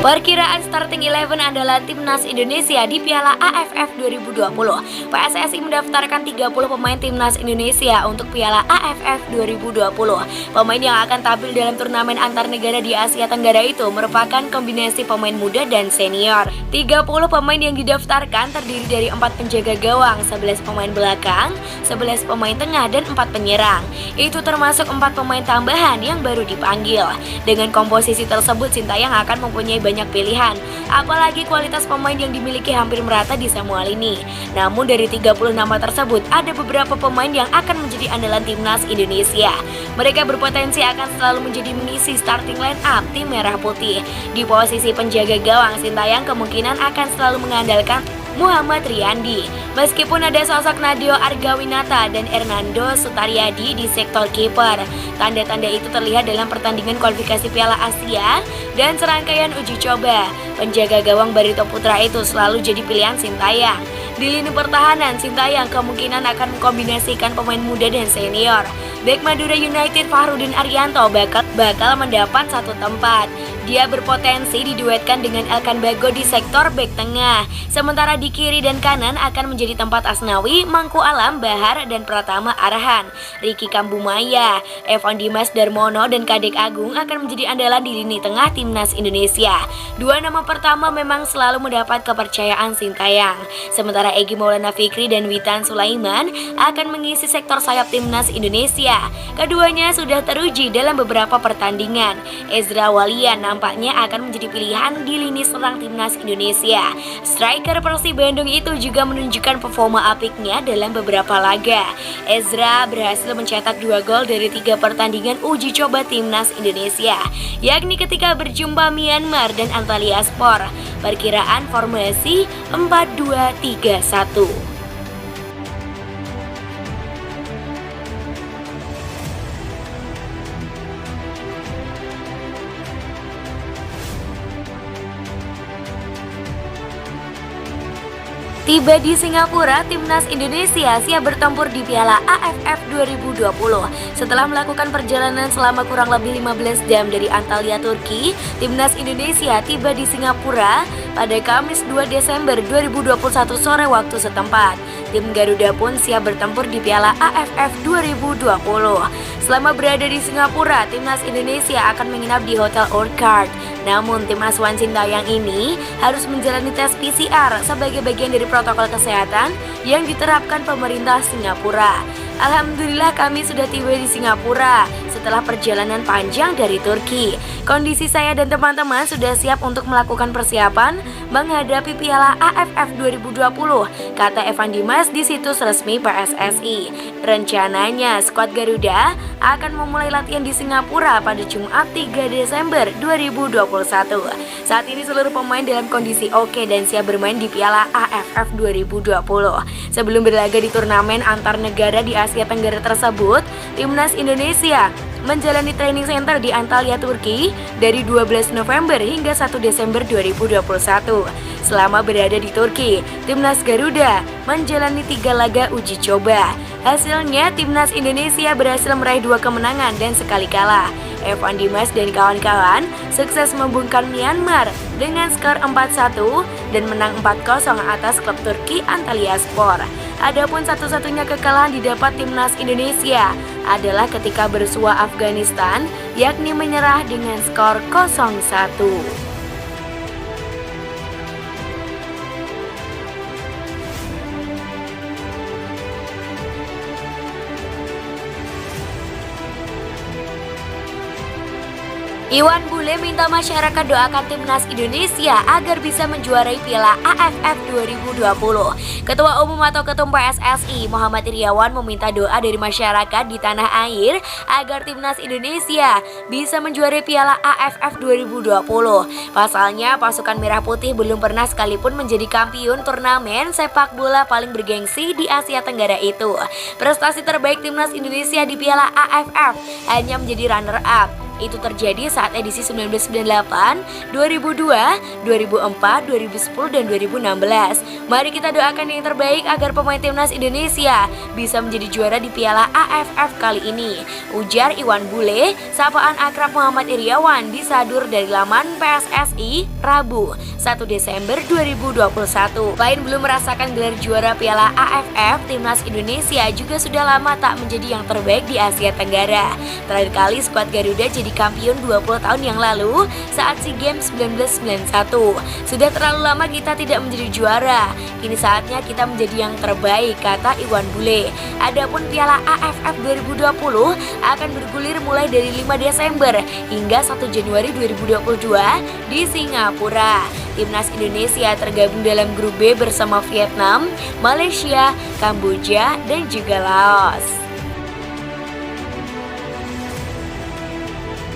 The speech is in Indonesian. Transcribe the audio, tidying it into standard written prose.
Perkiraan starting 11 andalan Timnas Indonesia di Piala AFF 2020. PSSI mendaftarkan 30 pemain Timnas Indonesia untuk Piala AFF 2020. Pemain yang akan tampil dalam turnamen antar negara di Asia Tenggara itu merupakan kombinasi pemain muda dan senior. 30 pemain yang didaftarkan terdiri dari 4 penjaga gawang, 11 pemain belakang, 11 pemain tengah, dan 4 penyerang. Itu termasuk 4 pemain tambahan yang baru dipanggil. Dengan komposisi tersebut, Sintayong akan mempunyai banyak pilihan, apalagi kualitas pemain yang dimiliki hampir merata di semua lini. Namun dari 30 nama tersebut, ada beberapa pemain yang akan menjadi andalan Timnas Indonesia. Mereka berpotensi akan selalu menjadi mengisi starting line up tim merah putih. Di posisi penjaga gawang, Sintayong kemungkinan akan selalu mengandalkan Muhammad Riyandi. Meskipun ada sosok Nadeo Argawinata dan Hernando Sutaryadi di sektor kiper, tanda-tanda itu terlihat dalam pertandingan kualifikasi Piala Asia dan serangkaian uji coba. Penjaga gawang Barito Putra itu selalu jadi pilihan Sintayong. Di lini pertahanan, Sintayong kemungkinan akan mengkombinasikan pemain muda dan senior. Bek Madura United Fahrudin Arianto bakal mendapat satu tempat. Dia berpotensi diduetkan dengan Elkan Bagot di sektor bek tengah. Sementara di kiri dan kanan akan menjadi tempat Asnawi, Mangku Alam, Bahar, dan Pratama Arhan. Ricky Kambumaya, Evan Dimas Darmono, dan Kadek Agung akan menjadi andalan di lini tengah Timnas Indonesia. Dua nama pertama memang selalu mendapat kepercayaan Sintayong. Sementara Egy Maulana Fikri dan Witan Sulaiman akan mengisi sektor sayap Timnas Indonesia. Keduanya sudah teruji dalam beberapa pertandingan. Ezra Walian nampaknya akan menjadi pilihan di lini serang Timnas Indonesia. Striker Persib Bandung itu juga menunjukkan performa apiknya dalam beberapa laga. Ezra berhasil mencetak 2 gol dari 3 pertandingan uji coba Timnas Indonesia, yakni ketika berjumpa Myanmar dan Antalyaspor. Perkiraan formasi 4-2-3-1. Tiba di Singapura, Timnas Indonesia siap bertempur di Piala AFF 2020. Setelah melakukan perjalanan selama kurang lebih 15 jam dari Antalya, Turki, Timnas Indonesia tiba di Singapura pada Kamis 2 Desember 2021 sore waktu setempat. Tim Garuda pun siap bertempur di Piala AFF 2020. Selama berada di Singapura, Timnas Indonesia akan menginap di Hotel Orchard. Namun, tim asuhan Sintayong ini harus menjalani tes PCR sebagai bagian dari protokol kesehatan yang diterapkan pemerintah Singapura. Alhamdulillah kami sudah tiba di Singapura setelah perjalanan panjang dari Turki. Kondisi saya dan teman-teman sudah siap untuk melakukan persiapan menghadapi Piala AFF 2020, kata Evan Dimas di situs resmi PSSI. Rencananya skuad Garuda akan memulai latihan di Singapura pada Jumat 3 Desember 2021. Saat ini seluruh pemain dalam kondisi oke dan siap bermain di Piala AFF 2020. Sebelum berlaga di turnamen antar negara di Asia Tenggara tersebut, Timnas Indonesia menjalani training center di Antalya, Turki dari 12 November hingga 1 Desember 2021. Selama berada di Turki, Timnas Garuda menjalani 3 laga uji coba. Hasilnya, Timnas Indonesia berhasil meraih 2 kemenangan dan sekali kalah. Evan Dimas dan kawan-kawan sukses membungkam Myanmar dengan skor 4-1 dan menang 4-0 atas klub Turki Antalyaspor. Adapun satu-satunya kekalahan didapat Timnas Indonesia adalah ketika bersua Afghanistan, yakni menyerah dengan skor 0-1. Iwan Bule minta masyarakat doakan Timnas Indonesia agar bisa menjuarai Piala AFF 2020. Ketua Umum atau Ketum PSSI Muhammad Iriawan meminta doa dari masyarakat di tanah air agar Timnas Indonesia bisa menjuarai Piala AFF 2020. Pasalnya, pasukan Merah Putih belum pernah sekalipun menjadi kampiun turnamen sepak bola paling bergengsi di Asia Tenggara itu. Prestasi terbaik Timnas Indonesia di Piala AFF hanya menjadi runner-up. Itu terjadi saat edisi 1998, 2002, 2004, 2010, dan 2016. Mari kita doakan yang terbaik agar pemain timnas Indonesia bisa menjadi juara di Piala AFF kali ini, ujar Iwan Bule, sapaan akrab Muhammad Iriawan di sadur dari laman PSSI Rabu 1 Desember 2021. Selain belum merasakan gelar juara Piala AFF, timnas Indonesia juga sudah lama tak menjadi yang terbaik di Asia Tenggara. Terakhir kali skuad Garuda jadi kampion 20 tahun yang lalu saat SEA Games 1991. Sudah terlalu lama kita tidak menjadi juara. Kini saatnya kita menjadi yang terbaik, kata Iwan Bule. Adapun Piala AFF 2020 akan bergulir mulai dari 5 Desember hingga 1 Januari 2022 di Singapura. Timnas Indonesia tergabung dalam grup B bersama Vietnam, Malaysia, Kamboja, dan juga Laos.